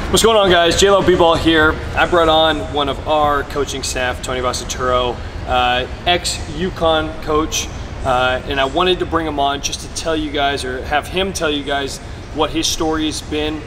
What's going on, guys? JLo B-Ball here. I brought on one of our coaching staff, Tony Vasaturo, ex-Uconn coach, and I wanted to bring him on just to tell you guys, or have him tell you guys, what his story's been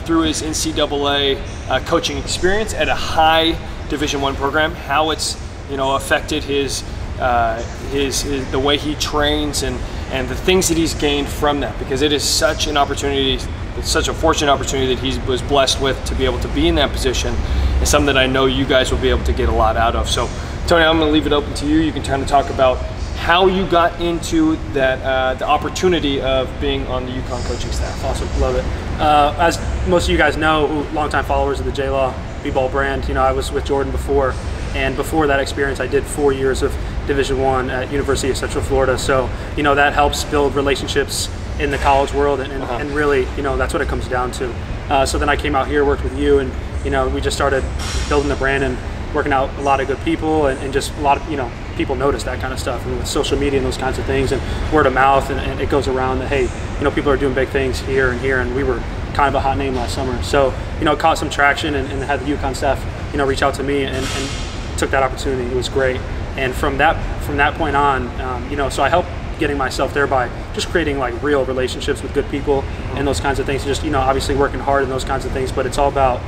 through his NCAA coaching experience at a high Division I program, how it's affected his the way he trains and the things that he's gained from that, because it is such an opportunity. It's such a fortunate opportunity that he was blessed with to be able to be in that position. It's something that I know you guys will be able to get a lot out of. So, Tony, I'm going to leave it open to you. You can kind of talk about how you got into that, the opportunity of being on the Uconn coaching staff. Awesome, love it. As most of you guys know, longtime followers of the JLo B-Ball brand, I was with Jordan before, and before that experience, I did 4 years of Division I at University of Central Florida. So, that helps build relationships in the college world, and really, that's what it comes down to. So then I came out here, worked with you, and we just started building the brand and working out a lot of good people, and just a lot of people notice that kind of stuff, and with social media and those kinds of things, and word of mouth, and it goes around that, hey, people are doing big things here and here, and we were kind of a hot name last summer. So it caught some traction, and had the Uconn staff reach out to me and took that opportunity. It was great, and from that point on, so I helped getting myself there by just creating like real relationships with good people and those kinds of things. Just obviously working hard and those kinds of things, but it's all about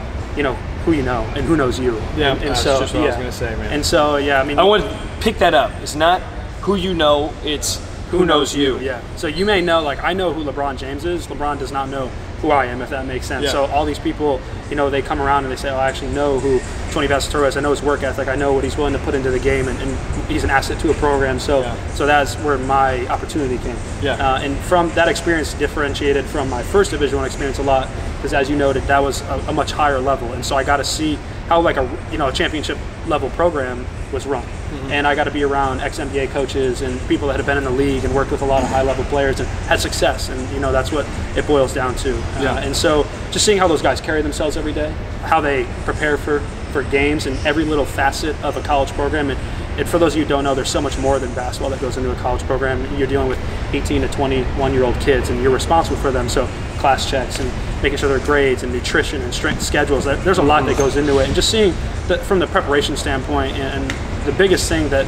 who you know and who knows you. Yeah, and that's so just what I was gonna say, man. And so I want to pick that up. It's not who you know, it's who knows you. Yeah. So you may know, like, I know who LeBron James is. LeBron does not know who I am, if that makes sense. Yeah. So all these people, they come around and they say, oh, I actually know who Tony Vasaturo is. I know his work ethic. I know what he's willing to put into the game, and he's an asset to a program. So so that's where my opportunity came. Yeah. And from that experience, differentiated from my first Division I experience a lot, because as you noted, that was a much higher level. And so I got to see how like a championship level program was run. And I got to be around ex-NBA coaches and people that have been in the league and worked with a lot of high-level players and had success, and that's what it boils down to. And so just seeing how those guys carry themselves every day, how they prepare for games, and every little facet of a college program. And for those of you who don't know, there's so much more than basketball that goes into a college program. You're dealing with 18 to 21-year-old kids, and you're responsible for them. So class checks and making sure their grades and nutrition and strength schedules, there's a lot that goes into it. And just seeing from the preparation standpoint, and the biggest thing that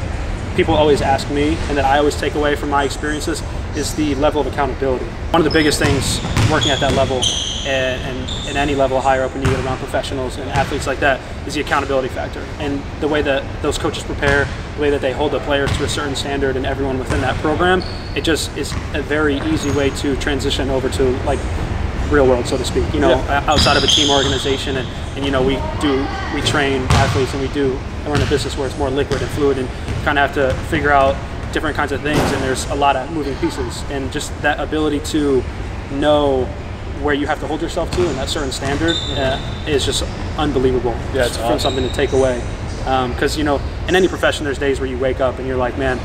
people always ask me and that I always take away from my experiences is the level of accountability. One of the biggest things working at that level, and any level higher up when you get around professionals and athletes like that, is the accountability factor. And the way that those coaches prepare, the way that they hold the players to a certain standard and everyone within that program, it just is a very easy way to transition over to like real world, so to speak, outside of a team organization, and we train athletes, and we're in a business where it's more liquid and fluid, and kind of have to figure out different kinds of things, and there's a lot of moving pieces, and just that ability to know where you have to hold yourself to and that certain standard is just unbelievable. Yeah, it's from something to take away, because in any profession there's days where you wake up and you're like, man,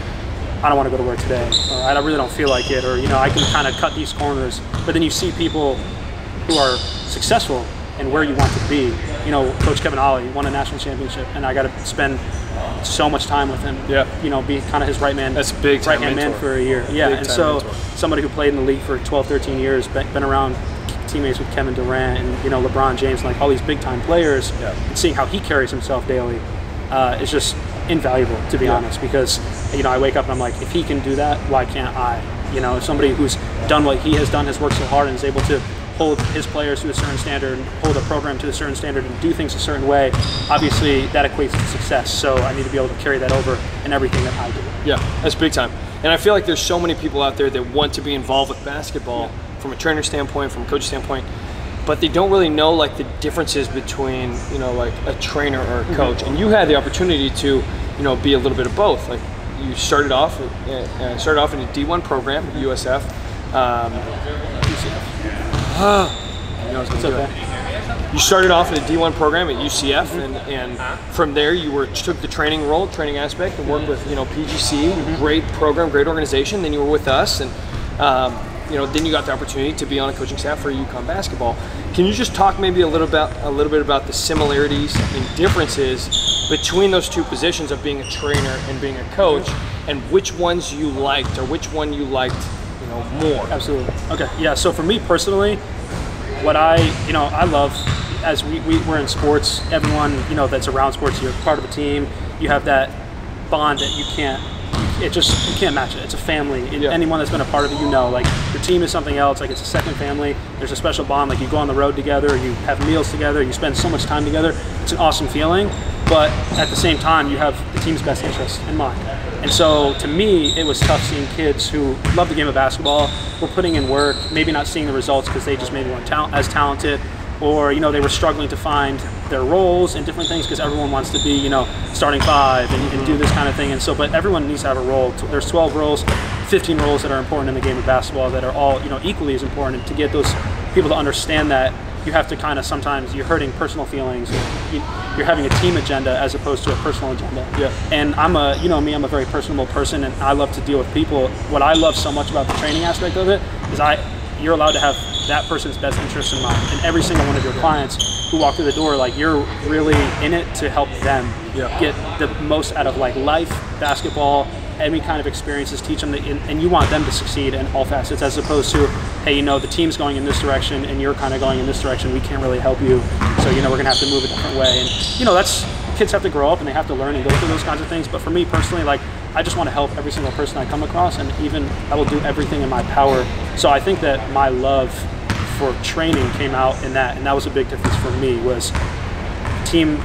I don't want to go to work today, or I really don't feel like it, or I can kind of cut these corners. But then you see people who are successful and where you want to be. Coach Kevin Ollie won a national championship, and I got to spend so much time with him. Yeah. Be kind of his right man. That's big time right-hand man for a year. Yeah. And so somebody who played in the league for 12, 13 years, been around teammates with Kevin Durant and LeBron James, and like all these big time players, and seeing how he carries himself daily is just invaluable, to be honest, because I wake up and I'm like, if he can do that, why can't I? If somebody who's done what he has done, has worked so hard, and is able to hold his players to a certain standard, and hold a program to a certain standard, and do things a certain way, obviously that equates to success. So I need to be able to carry that over in everything that I do. Yeah, that's big time. And I feel like there's so many people out there that want to be involved with basketball from a trainer standpoint, from a coach standpoint, but they don't really know like the differences between like a trainer or a coach. And you had the opportunity to be a little bit of both. Like you started off in a D1 program at USF. You started off in a D1 program at UCF, and from there you took the training aspect, and worked with PGC, great program, great organization. Then you were with us, and then you got the opportunity to be on a coaching staff for Uconn basketball. Can you just talk maybe a little bit about the similarities and differences between those two positions of being a trainer and being a coach, and which ones you liked, or which one you liked more? Absolutely. Okay. Yeah. So for me personally, what I love as we're in sports, everyone, you know, that's around sports, you're part of a team, you have that bond that you can't match it. It's a family. Anyone that's been a part of it, you know, like your team is something else. Like it's a second family. There's a special bond. Like you go on the road together, you have meals together, you spend so much time together. It's an awesome feeling. But at the same time, you have the team's best interest in mind. And so to me, it was tough seeing kids who love the game of basketball, were putting in work, maybe not seeing the results because they just maybe weren't as talented, or, you know, they were struggling to find their roles and different things because everyone wants to be, you know, starting five and do this kind of thing. And so, but everyone needs to have a role. There's 12 roles, 15 roles that are important in the game of basketball that are all, you know, equally as important. And to get those people to understand that, you have to kind of, sometimes you're hurting personal feelings. You're having a team agenda as opposed to a personal agenda. Yeah. And I'm a very personable person, and I love to deal with people. What I love so much about the training aspect of it is you're allowed to have that person's best interest in mind. And every single one of your clients who walk through the door, like you're really in it to help them get the most out of like life, basketball, any kind of experiences, teach them, and you want them to succeed in all facets, as opposed to, hey, you know, the team's going in this direction and you're kind of going in this direction. We can't really help you, so, you know, we're gonna have to move a different way. And, you know, kids have to grow up and they have to learn and go through those kinds of things. But for me personally, like, I just want to help every single person I come across, and even I will do everything in my power. So I think that my love for training came out in that, and that was a big difference for me, was team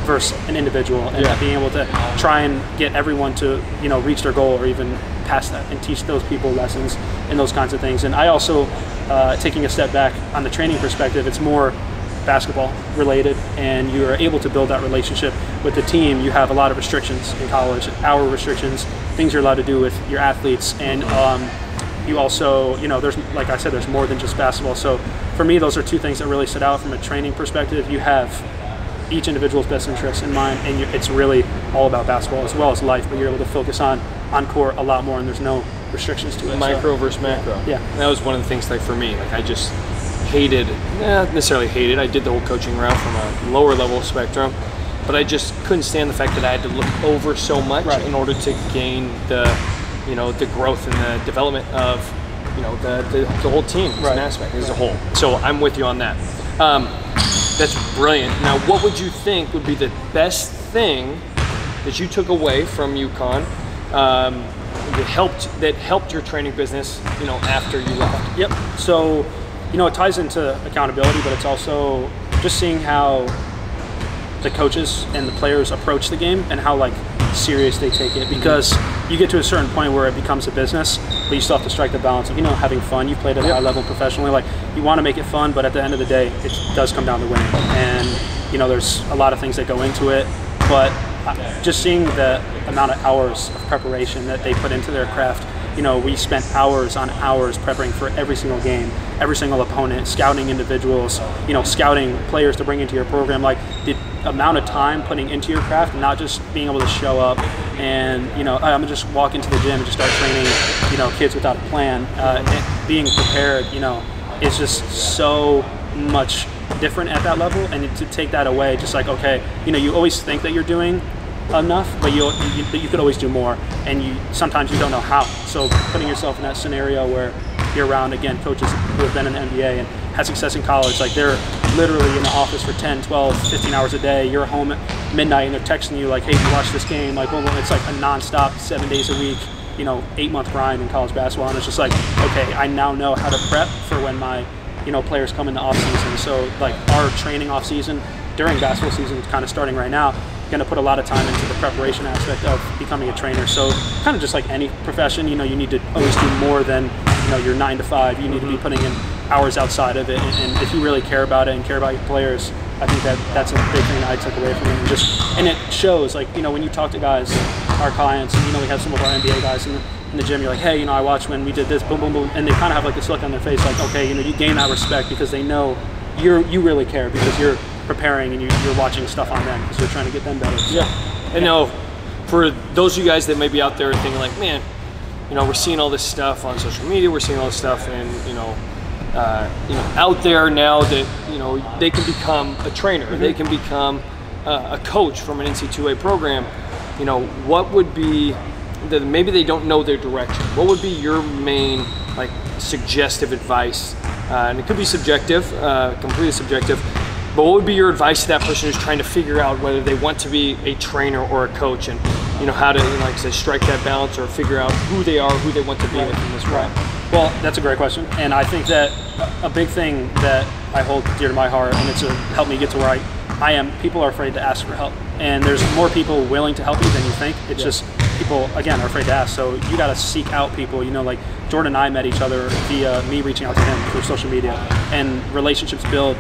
versus an individual, and being able to try and get everyone to, you know, reach their goal or even past that, and teach those people lessons and those kinds of things. And I also, taking a step back on the training perspective, it's more basketball related, and you are able to build that relationship with the team. You have a lot of restrictions in college, hour restrictions, things you're allowed to do with your athletes, and you also, you know, there's, like I said, there's more than just basketball. So for me, those are two things that really stood out from a training perspective. You have each individual's best interest in mind, and it's really all about basketball as well as life, but you're able to focus on court a lot more, and there's no restrictions to it. Micro versus macro. Yeah. That was one of the things, like for me, like I just hated, not necessarily hated, I did the whole coaching route from a lower level spectrum, but I just couldn't stand the fact that I had to look over so much in order to gain the, you know, the growth and the development of, you know, the whole team as an aspect, as a whole. So I'm with you on that. That's brilliant. Now, what would you think would be the best thing that you took away from Uconn that helped your training business, you know, after you left? Yep. So, you know, it ties into accountability, but it's also just seeing how the coaches and the players approach the game and how, like, serious they take it, because you get to a certain point where it becomes a business, but you still have to strike the balance of, you know, having fun. You played at a high level professionally, like, you want to make it fun, but at the end of the day, it does come down to winning. And, you know, there's a lot of things that go into it, but just seeing the amount of hours of preparation that they put into their craft. You know, we spent hours on hours preparing for every single game, every single opponent, scouting individuals, you know, scouting players to bring into your program. Like, the amount of time putting into your craft, and not just being able to show up and, you know, I'm gonna just walk into the gym and just start training, you know, kids without a plan. Being prepared, you know, is just so much different at that level. And to take that away, just like, okay, you know, you always think that you're doing enough, but you could always do more, and sometimes you don't know how. So putting yourself in that scenario where you're around, again, coaches who have been in the NBA and had success in college, like they're literally in the office for 10, 12, 15 hours a day. You're home at midnight and they're texting you like, hey, you watch this game? Like, well, it's like a nonstop 7 days a week, you know, 8-month grind in college basketball. And it's just like, okay, I now know how to prep for when my, you know, players come in the off season. So like our training off season during basketball season is kind of starting right now. Going to put a lot of time into the preparation aspect of becoming a trainer. So kind of just like any profession, you know, you need to always do more than, you know, your 9 to 5. You need to be putting in hours outside of it. And if you really care about it and care about your players, I think that's a big thing that I took away from it. And it shows, like, you know, when you talk to guys, our clients, and, you know, we have some of our NBA guys in the gym, you're like, hey, you know, I watched when we did this, boom, boom, boom. And they kind of have like this look on their face, like, okay, you know, you gain that respect because they know you really care, because you're preparing and you're watching stuff on them because you're trying to get them better. Yeah. And now, for those of you guys that may be out there thinking like, man, you know, we're seeing all this stuff on social media, we're seeing all this stuff, and you know, out there now that, you know, they can become a trainer, they can become a coach from an NC2A program. You know, what would be that maybe they don't know their direction? What would be your main, like, suggestive advice? And it could be subjective, completely subjective, But what would be your advice to that person who's trying to figure out whether they want to be a trainer or a coach, and how to, like I said, strike that balance or figure out who they are, who they want to be within this role? Well, that's a great question, and I think that a big thing that I hold dear to my heart, and it's helped me get to where I am. People are afraid to ask for help, and there's more people willing to help you than you think. It's just people, again, are afraid to ask. So you got to seek out people. Like Jordan and I met each other via me reaching out to him through social media, and relationships build,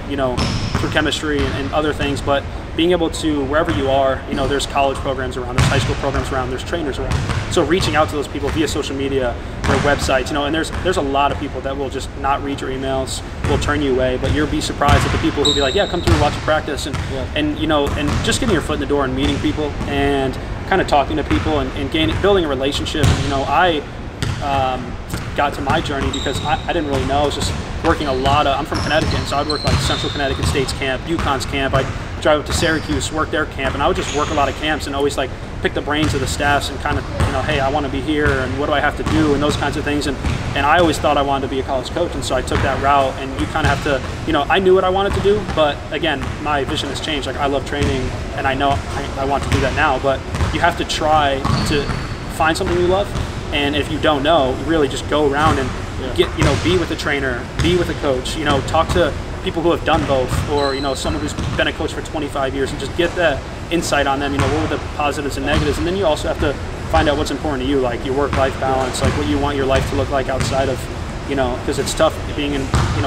through chemistry and other things. But being able to, wherever you are, there's college programs around, there's high school programs around, there's trainers around. So reaching out to those people via social media or websites, and there's a lot of people that will just not read your emails, will turn you away, but you'll be surprised at the people who'll be like, yeah, come through and watch you practice, and just getting your foot in the door and meeting people and kind of talking to people and building a relationship. I got to my journey because I didn't really know. I was just working I'm from Connecticut, so I'd work like Central Connecticut State's camp, Uconn's camp. I'd drive up to Syracuse, work their camp, and I would just work a lot of camps and always like pick the brains of the staffs and kind of, hey, I want to be here and what do I have to do and those kinds of things. And I always thought I wanted to be a college coach, and so I took that route. And you kind of have to, I knew what I wanted to do, but again, my vision has changed. Like I love training, and I know I want to do that now, but you have to try to find something you love. And if you don't know, really just go around and get, be with a trainer, be with a coach, talk to people who have done both, or someone who's been a coach for 25 years, and just get that insight on them. What are the positives and negatives, and then you also have to find out what's important to you, like your work-life balance, like what you want your life to look like outside of, because it's tough being in,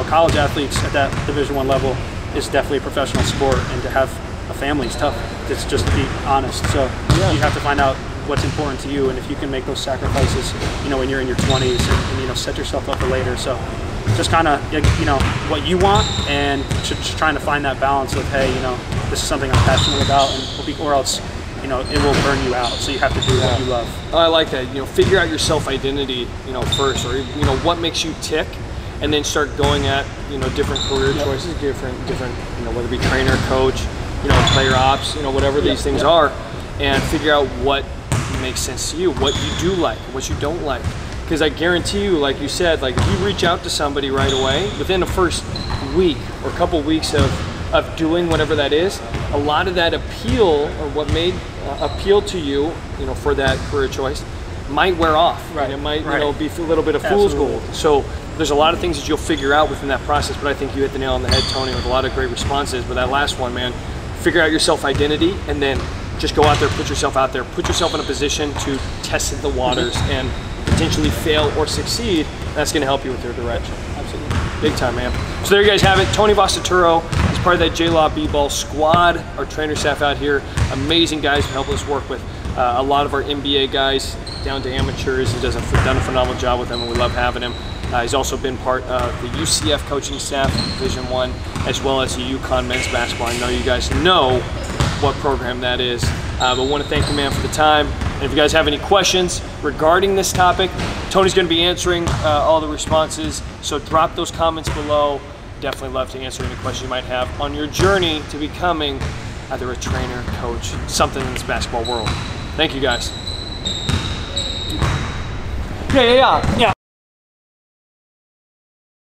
college athletes at that Division I level is definitely a professional sport, and to have a family is tough. It's just to be honest. So you have to find out what's important to you, and if you can make those sacrifices, when you're in your 20s, and set yourself up for later. So just kind of, what you want, and just trying to find that balance of, hey, this is something I'm passionate about, or else, it will burn you out. So you have to do what you love. Oh, I like that. Figure out your self-identity, first, or what makes you tick, and then start going at, different career choices, different, whether it be trainer, coach, player ops, whatever these things are, and figure out what makes sense to you, what you do like, what you don't like. Because I guarantee you, like you said, like if you reach out to somebody right away, within the first week or couple weeks of doing whatever that is, a lot of that appeal, or what made appeal to you, for that career choice, might wear off. Right. And it might, be a little bit of fool's gold. So there's a lot of things that you'll figure out within that process, but I think you hit the nail on the head, Tony, with a lot of great responses. But that last one, man, figure out your self-identity, and then just go out there, put yourself out there, put yourself in a position to test the waters and potentially fail or succeed. That's going to help you with your direction. Absolutely. Big time, man. So there you guys have it. Tony Vostaturo is part of that J-Law B-Ball squad, our trainer staff out here. Amazing guys who help us work with a lot of our NBA guys down to amateurs. He does done a phenomenal job with them, and we love having him. He's also been part of the UCF coaching staff, Division I, as well as the Uconn men's basketball. I know you guys know what program that is, but I want to thank you, man, for the time. And if you guys have any questions regarding this topic, Tony's going to be answering all the responses, so drop those comments below. Definitely love to answer any questions you might have on your journey to becoming either a trainer, coach, something in this basketball world. Thank you, guys. Yeah.